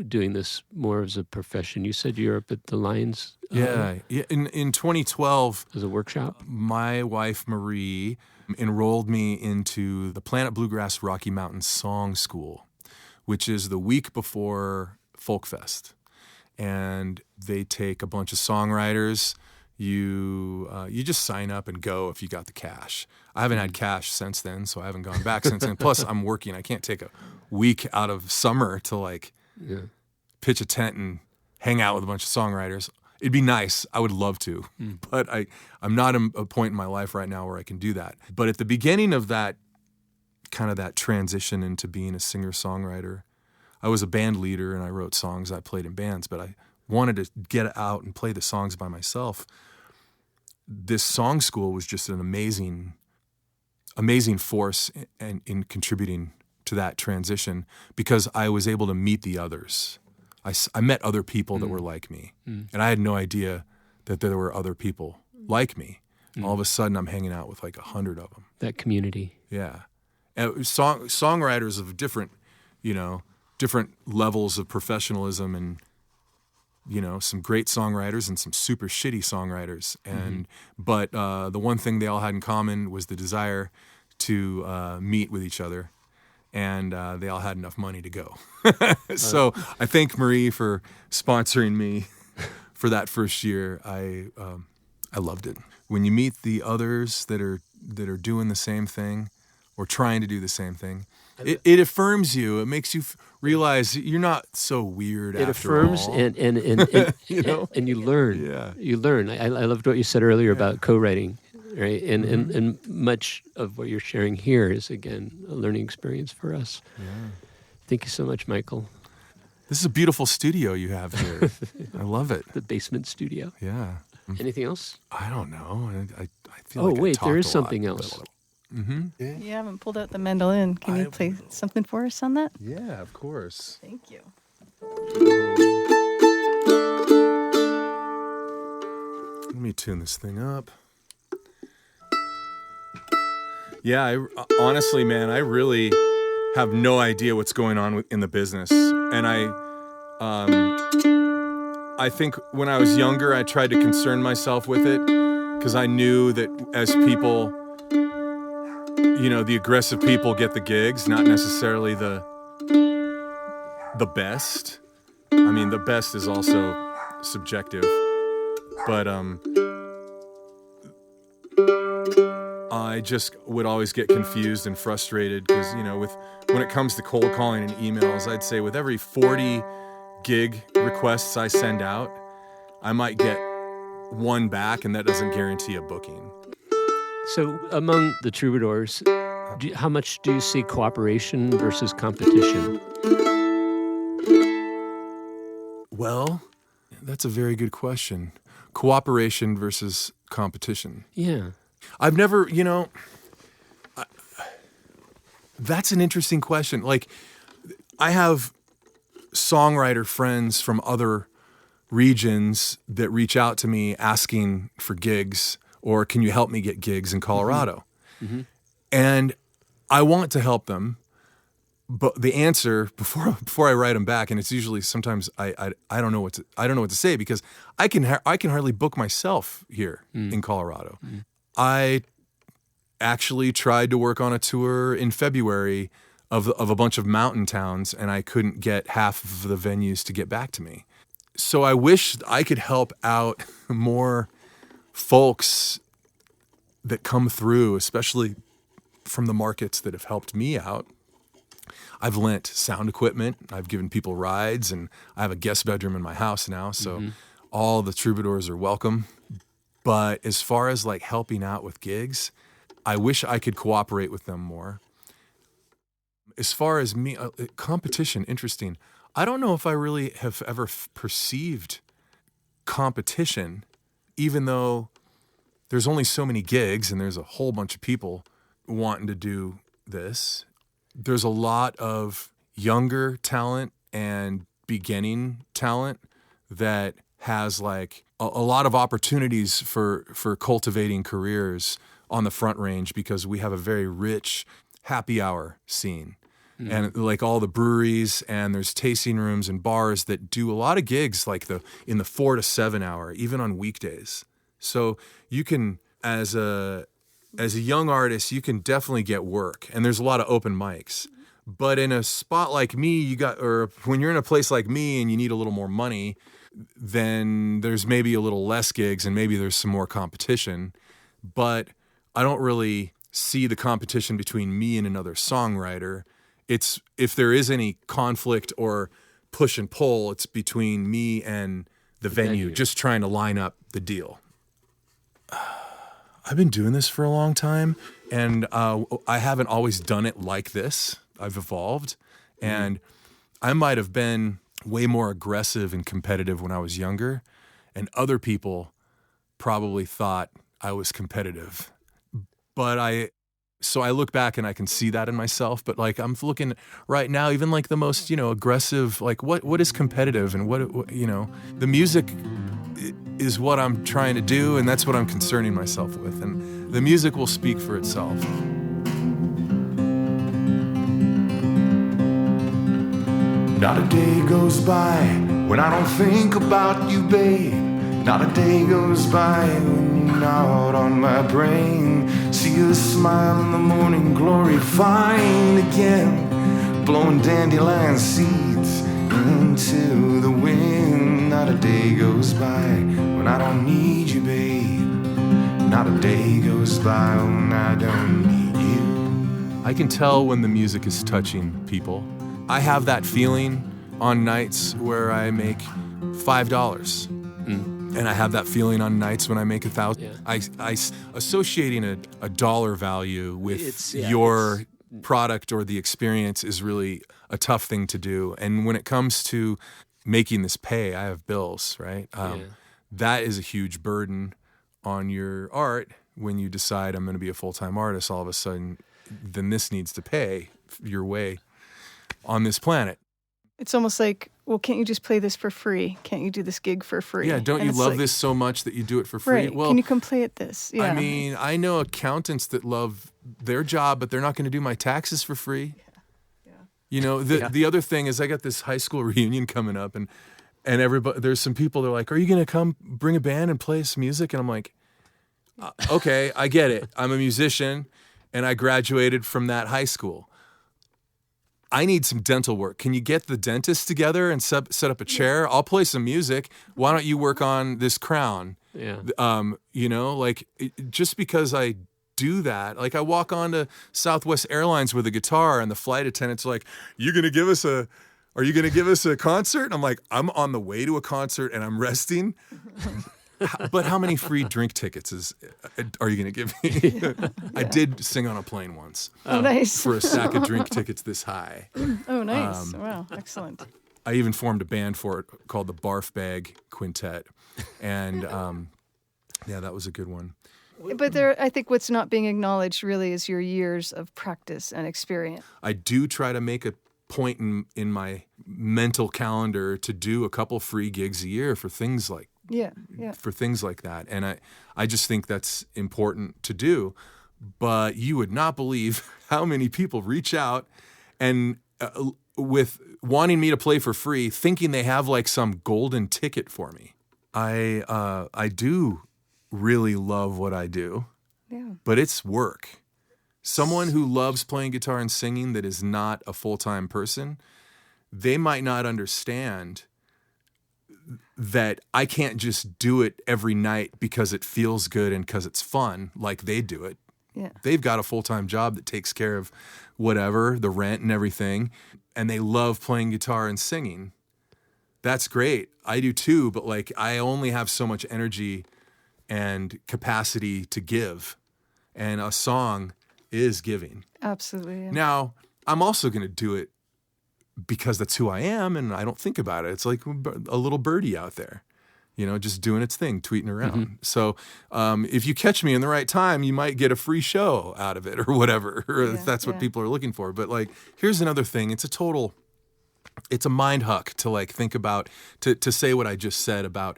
doing this more as a profession. You said you're up at the Lyons. Yeah. In 2012. As a workshop? My wife, Marie, enrolled me into the Planet Bluegrass Rocky Mountain Song School, which is the week before Folk Fest. And they take a bunch of songwriters. You just sign up and go if you got the cash. I haven't had cash since then, so I haven't gone back since then. Plus, I'm working. I can't take a week out of summer to pitch a tent and hang out with a bunch of songwriters. It'd be nice. I would love to. But I'm not at a point in my life right now where I can do that. But at the beginning of that transition into being a singer-songwriter, I was a band leader and I wrote songs. I played in bands, but I wanted to get out and play the songs by myself. This song school was just an amazing force in contributing to that transition, because I was able to meet the others. I met other people that were like me, and I had no idea that there were other people like me. All of a sudden, I'm hanging out with like 100 of them. That community. Yeah. And songwriters of different levels of professionalism, and some great songwriters and some super shitty songwriters. But the one thing they all had in common was the desire to meet with each other, and they all had enough money to go. So I thank Marie for sponsoring me for that first year. I loved it. When you meet the others that are doing the same thing or trying to do the same thing, it affirms you. It makes you realize you're not so weird after all. It affirms and you learn. Yeah. You learn. I loved what you said earlier about co-writing, right? And much of what you're sharing here is, again, a learning experience for us. Yeah. Thank you so much, Michael. This is a beautiful studio you have here. I love it. The basement studio. Yeah. Anything else? I don't know. I feel like wait, there is something else. Yeah. You haven't pulled out the mandolin. Can you play something for us on that? Yeah, of course. Thank you. Let me tune this thing up. Yeah, honestly, man, I really have no idea what's going on in the business. And I think when I was younger, I tried to concern myself with it, because I knew that as people, the aggressive people get the gigs, not necessarily the best. I mean, the best is also subjective, but I just would always get confused and frustrated, because when it comes to cold calling and emails, I'd say with every 40 gig requests I send out, I might get one back, and that doesn't guarantee a booking. So among the troubadours, how much do you see cooperation versus competition? Well, that's a very good question. Cooperation versus competition. Yeah. I've never, that's an interesting question. Like, I have songwriter friends from other regions that reach out to me asking for gigs, or can you help me get gigs in Colorado? Mm-hmm. And I want to help them, but the answer before I write them back, and it's usually sometimes I don't know what to say because I can hardly book myself here in Colorado. I actually tried to work on a tour in February of a bunch of mountain towns, and I couldn't get half of the venues to get back to me. So I wish I could help out more folks that come through, especially from the markets that have helped me out. I've lent sound equipment. I've given people rides, and I have a guest bedroom in my house now, so all the troubadours are welcome. But as far as like helping out with gigs, I wish I could cooperate with them more. As far as me, competition, interesting. I don't know if I really have ever perceived competition, even though there's only so many gigs and there's a whole bunch of people wanting to do this. There's a lot of younger talent and beginning talent that has like a lot of opportunities for cultivating careers on the Front Range because we have a very rich happy hour scene. And like all the breweries, and there's tasting rooms and bars that do a lot of gigs like in the 4 to 7 hour, even on weekdays. So you can, as a young artist, you can definitely get work, and there's a lot of open mics. But in a spot like me, or when you're in a place like me and you need a little more money, then there's maybe a little less gigs and maybe there's some more competition. But I don't really see the competition between me and another songwriter. It's, if there is any conflict or push and pull, it's between me and the venue, just trying to line up the deal. I've been doing this for a long time, and I haven't always done it like this. I've evolved, and I might have been way more aggressive and competitive when I was younger, and other people probably thought I was competitive. But so I look back and I can see that in myself, but like I'm looking right now, even like the most, aggressive, like what is competitive, and what the music is what I'm trying to do, and that's what I'm concerning myself with, and the music will speak for itself. Not a day goes by when I don't think about you, babe. Not a day goes by when you're not on my brain. See you smile in the morning glory, fine again, blowing dandelion seeds into the wind. Not a day goes by when I don't need you, babe. Not a day goes by when I don't need you. I can tell when the music is touching people. I have that feeling on nights where I make $5. And I have that feeling on nights when I make $1,000. Yeah. Associating a dollar value with your product or the experience is really a tough thing to do. And when it comes to making this pay, I have bills, right? That is a huge burden on your art when you decide I'm going to be a full-time artist. All of a sudden, then this needs to pay your way on this planet. It's almost like, well, can't you just play this for free? Can't you do this gig for free? Yeah, don't you love this so much that you do it for free? Right. Well, can you come play at this? Yeah. I mean, I know accountants that love their job, but they're not going to do my taxes for free. Yeah. The other thing is I got this high school reunion coming up, and everybody, there's some people, they're like, are you going to come bring a band and play some music? And I'm like, okay, I get it. I'm a musician, and I graduated from that high school. I need some dental work. Can you get the dentist together and set up a chair? I'll play some music. Why don't you work on this crown? Yeah. Just because I do that, like I walk onto Southwest Airlines with a guitar, and the flight attendant's like, are you going to give us a concert? And I'm like, I'm on the way to a concert and I'm resting. But how many free drink tickets are you going to give me? Yeah. I did sing on a plane once. Oh, nice. For a stack of drink tickets this high. Oh, nice. Wow, excellent. I even formed a band for it called the Barf Bag Quintet. And that was a good one. But I think what's not being acknowledged really is your years of practice and experience. I do try to make a point in my mental calendar to do a couple free gigs a year for things like for things like that. And I just think that's important to do. But you would not believe how many people reach out and with wanting me to play for free, thinking they have like some golden ticket for me. I do really love what I do, but it's work. Someone who loves playing guitar and singing that is not a full-time person, they might not understand that I can't just do it every night because it feels good and because it's fun like they do it. Yeah. They've got a full-time job that takes care of whatever, the rent and everything, and they love playing guitar and singing. That's great. I do too, but like I only have so much energy and capacity to give, and a song is giving. Absolutely. Yeah. Now, I'm also going to do it because that's who I am, and I don't think about it. It's like a little birdie out there, just doing its thing, tweeting around. Mm-hmm. So if you catch me in the right time, you might get a free show out of it or whatever, or if that's what people are looking for. But like, here's another thing. It's a mind huck to like think about, to say what I just said about,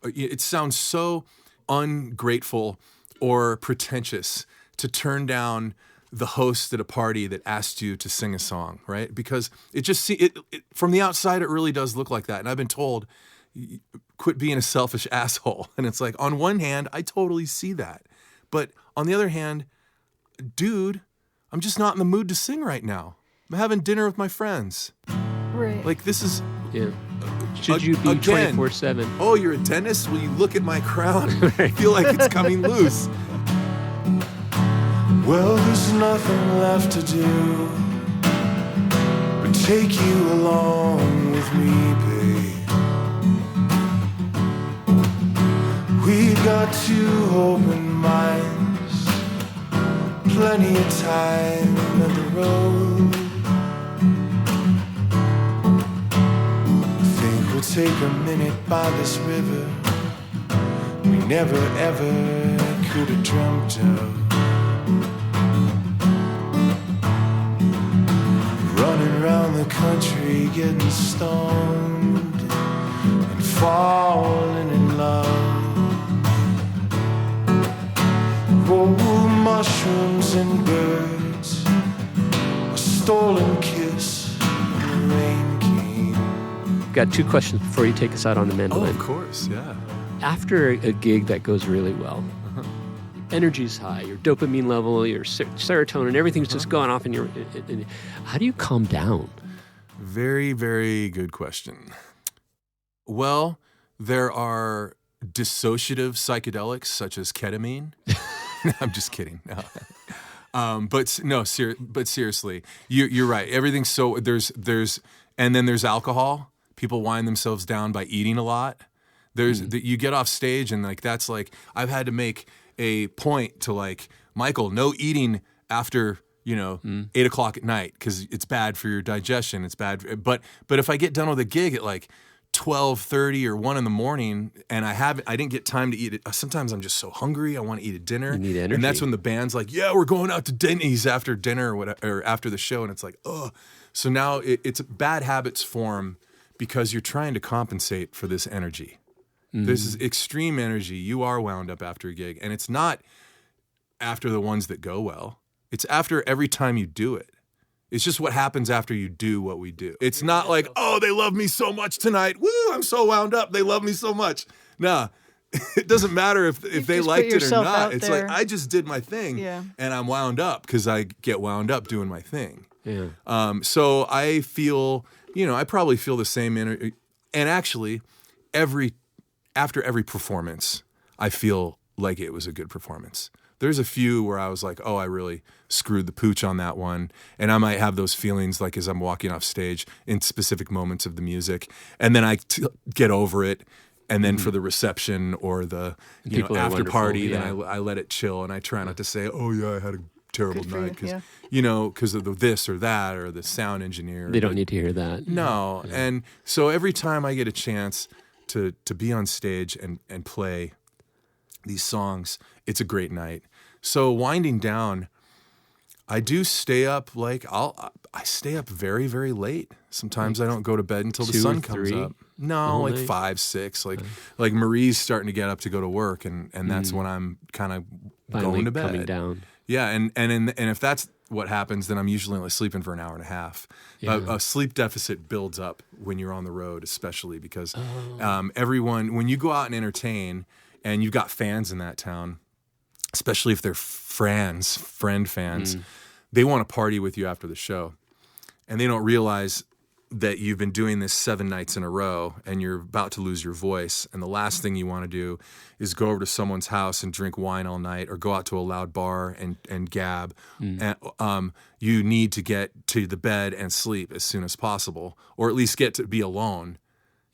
it sounds so ungrateful or pretentious to turn down the host at a party that asked you to sing a song, right? Because it from the outside, it really does look like that. And I've been told, quit being a selfish asshole. And it's like, on one hand, I totally see that. But on the other hand, dude, I'm just not in the mood to sing right now. I'm having dinner with my friends. Right. Like, this is... Yeah. Should you be 24/7? Oh, you're a dentist? Will you look at my crown? I feel like it's coming loose. Well, there's nothing left to do but take you along with me, babe. We've got two open minds, plenty of time on the road. I think we'll take a minute by this river we never ever could have dreamt of. Running around the country getting stoned and falling in love. Oh, mushrooms and birds, a stolen kiss, and the rain came. Got two questions before you take us out on the mandolin. Oh, of course, yeah. After a gig that goes really well, energy's high, your dopamine level, your serotonin, everything's just going off in how do you calm down? Very, very good question. Well, there are dissociative psychedelics such as ketamine. I'm just kidding. No. But seriously, you're right. Everything's so and then there's alcohol. People wind themselves down by eating a lot. You get off stage and like that's like I've had to make a point to like, Michael, no eating after 8 o'clock at night because it's bad for your digestion. It's bad. But if I get done with a gig at like 12:30 or 1 in, and I didn't get time to eat it. Sometimes I'm just so hungry. I want to eat a dinner. You need energy. And that's when the band's like, yeah, we're going out to Denny's after dinner or whatever, or after the show. And it's like, oh. So now it's bad habits form because you're trying to compensate for this energy. Mm-hmm. This is extreme energy. You are wound up after a gig. And it's not after the ones that go well. It's after every time you do it. It's just what happens after you do what we do. It's not like, oh, they love me so much tonight. Woo, I'm so wound up. They love me so much. Nah, it doesn't matter if they liked it or not. It's like, I just did my thing and I'm wound up because I get wound up doing my thing. Yeah. So I feel, I probably feel the same energy. And actually, after every performance, I feel like it was a good performance. There's a few where I was like, oh, I really screwed the pooch on that one. And I might have those feelings like as I'm walking off stage in specific moments of the music. And then I get over it. And then for the reception or the after party, then I let it chill. And I try not to say, oh, yeah, I had a terrible night. Because of the this or that or the sound engineer. They don't need to hear that. No. Yeah. And so every time I get a chance to be on stage and play these songs, it's a great night. So winding down, I do stay up I stay up very, very late. Sometimes I don't go to bed until the sun comes up. No, like 5, 6. Like Marie's starting to get up to go to work, and that's when I'm kind of going to bed. Coming down. Yeah, and if that's what happens, then I'm usually only sleeping for an hour and a half. Yeah. A sleep deficit builds up when you're on the road, especially because everyone, when you go out and entertain and you've got fans in that town, especially if they're friend fans, they want to party with you after the show. And they don't realize that you've been doing this 7 nights in a row and you're about to lose your voice. And the last thing you want to do is go over to someone's house and drink wine all night or go out to a loud bar and gab. And, you need to get to the bed and sleep as soon as possible, or at least get to be alone,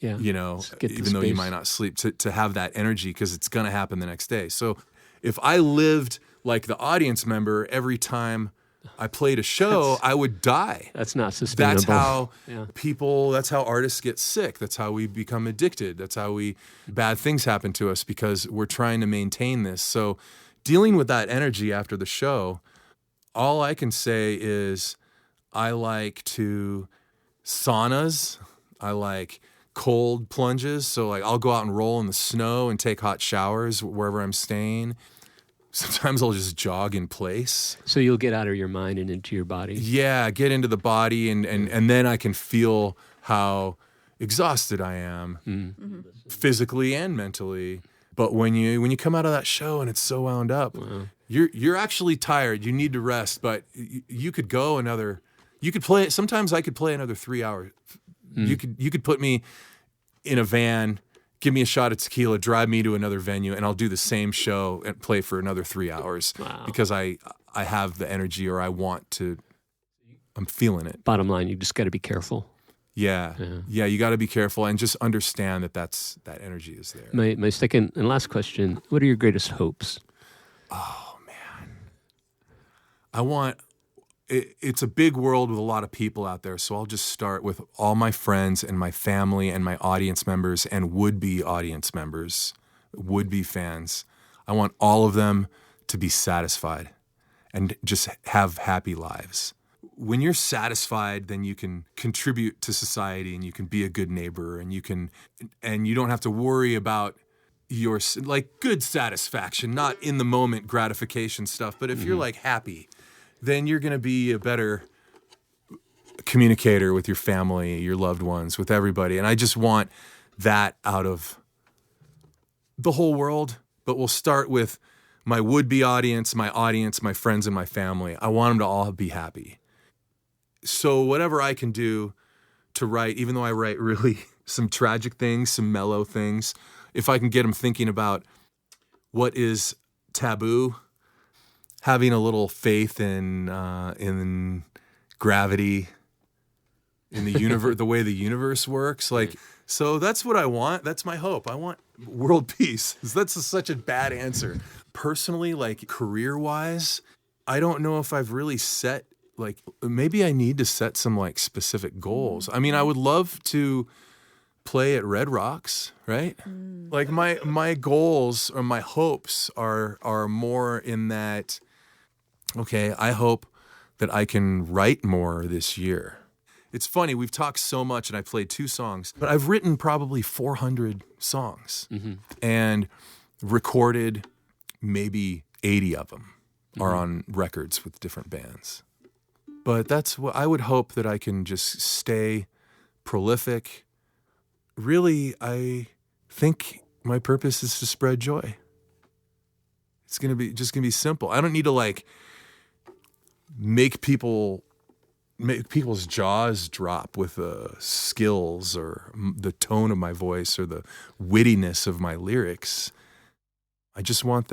you know, even though you might not sleep, to have that energy, because it's going to happen the next day. So if I lived like the audience member every time I played a show, I would die. That's not sustainable. That's how that's how artists get sick. That's how we become addicted. That's how bad things happen to us, because we're trying to maintain this. So dealing with that energy after the show, all I can say is I like saunas. I like cold plunges. So like I'll go out and roll in the snow and take hot showers wherever I'm staying. Sometimes I'll just jog in place. So you'll get out of your mind and into your body? Yeah, get into the body, and then I can feel how exhausted I am, physically and mentally. But when you come out of that show and it's so wound up, you're actually tired. You need to rest, but you could go you could play. Sometimes I could play another 3 hours. You could put me in a van, give me a shot of tequila, drive me to another venue, and I'll do the same show and play for another 3 hours because I have the energy, or I want to. I'm feeling it. Bottom line, you just got to be careful. Yeah, you got to be careful and just understand that energy is there. My second and last question: what are your greatest hopes? Oh man, it's a big world with a lot of people out there, so I'll just start with all my friends and my family and my audience members and would-be audience members, would-be fans. I want all of them to be satisfied and just have happy lives. When you're satisfied, then you can contribute to society and you can be a good neighbor, and you don't have to worry about your good satisfaction, not in the moment gratification stuff, but if you're like happy, then you're going to be a better communicator with your family, your loved ones, with everybody. And I just want that out of the whole world. But we'll start with my would-be audience, my friends, and my family. I want them to all be happy. So whatever I can do to write, even though I write really some tragic things, some mellow things, if I can get them thinking about what is taboo, having a little faith in gravity, in the universe, the way the universe works. So that's what I want. That's my hope. I want world peace. That's such a bad answer. Personally, career-wise, I don't know if I've really set, maybe I need to set some specific goals. I mean, I would love to play at Red Rocks, right? My goals or my hopes are more in that, okay, I hope that I can write more this year. It's funny, we've talked so much and I played 2 songs, but I've written probably 400 songs and recorded maybe 80 of them are on records with different bands. But that's what I would hope, that I can just stay prolific. Really, I think my purpose is to spread joy. It's going to be simple. I don't need to make people's jaws drop with skills or the tone of my voice or the wittiness of my lyrics. I just want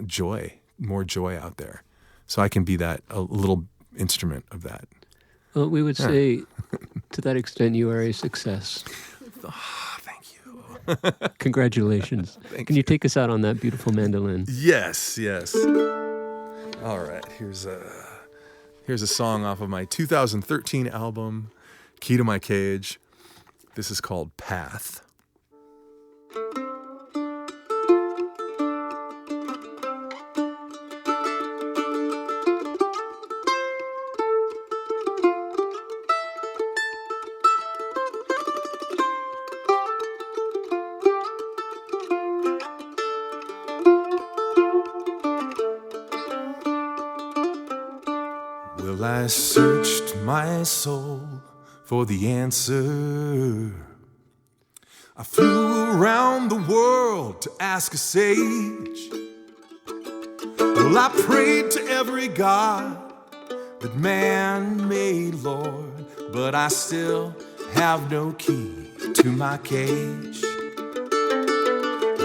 joy, more joy out there, so I can be a little instrument of that. Well, we would say, to that extent, you are a success. Oh, thank you. Congratulations. Can you take us out on that beautiful mandolin? Yes. All right, here's a song off of my 2013 album, Key to My Cage. This is called Path. Well, I searched my soul for the answer. I flew around the world to ask a sage. Well, I prayed to every god that man made, Lord, but I still have no key to my cage.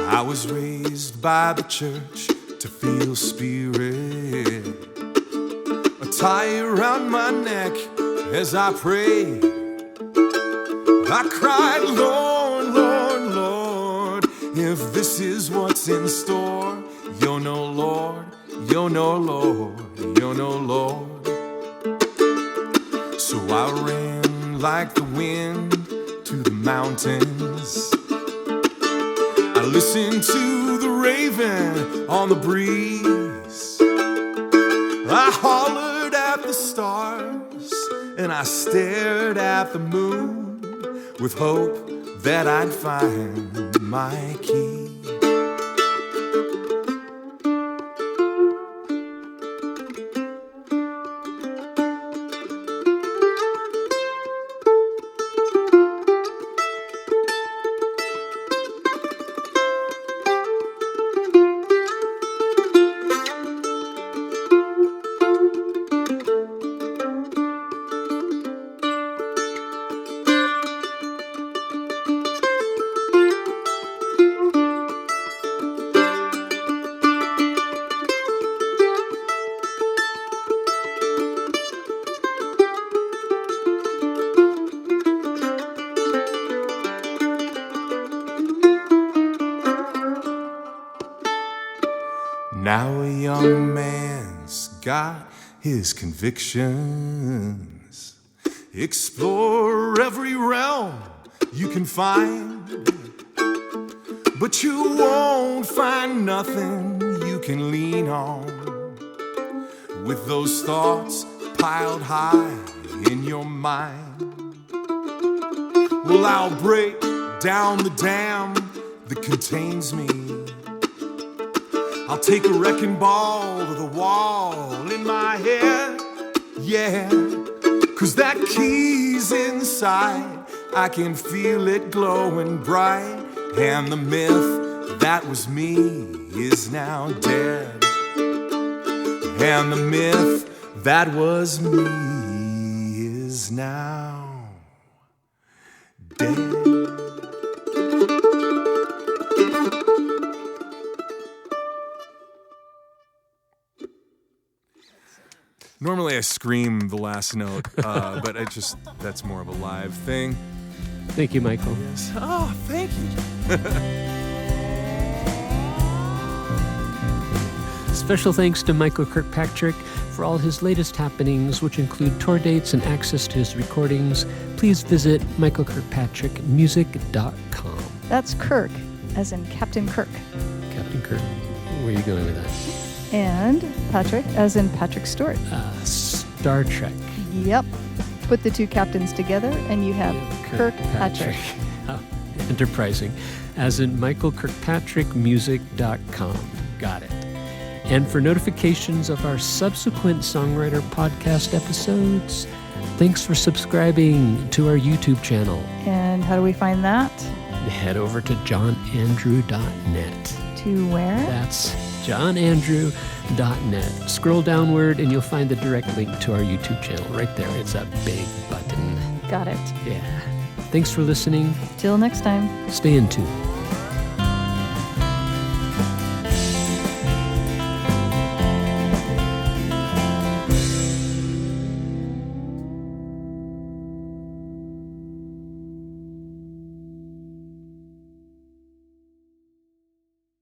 I was raised by the church to feel spirit, a tie around my neck as I prayed. I cried, Lord, Lord, Lord, if this is what's in store, you're no Lord, you're no Lord, you're no Lord. So I ran like the wind to the mountains. I listened to the raven on the breeze. I hollered at the stars and I stared at the moon with hope that I'd find my key. Now a young man's got his convictions. Explore every realm you can find, but you won't find nothing you can lean on. With those thoughts piled high in your mind, well, I'll break down the dam that contains me. I'll take a wrecking ball to the wall in my head, yeah, 'cause that key's inside, I can feel it glowing bright, and the myth that was me is now dead, and the myth that was me is now dead. Normally I scream the last note, but that's more of a live thing. Thank you, Michael. Yes. Oh, thank you. Special thanks to Michael Kirkpatrick for all his latest happenings, which include tour dates and access to his recordings. Please visit michaelkirkpatrickmusic.com. That's Kirk, as in Captain Kirk. Captain Kirk. Where are you going with that? And Patrick, as in Patrick Stewart. Star Trek. Yep. Put the two captains together and you have Kirkpatrick. Oh, enterprising. As in michaelkirkpatrickmusic.com. Got it. And for notifications of our subsequent Songwriter podcast episodes, thanks for subscribing to our YouTube channel. And how do we find that? Head over to johnandrew.net. To where? That's johnandrew.net. Scroll downward and you'll find the direct link to our YouTube channel. Right there. It's a big button. Got it. Yeah. Thanks for listening. Till next time. Stay in tune.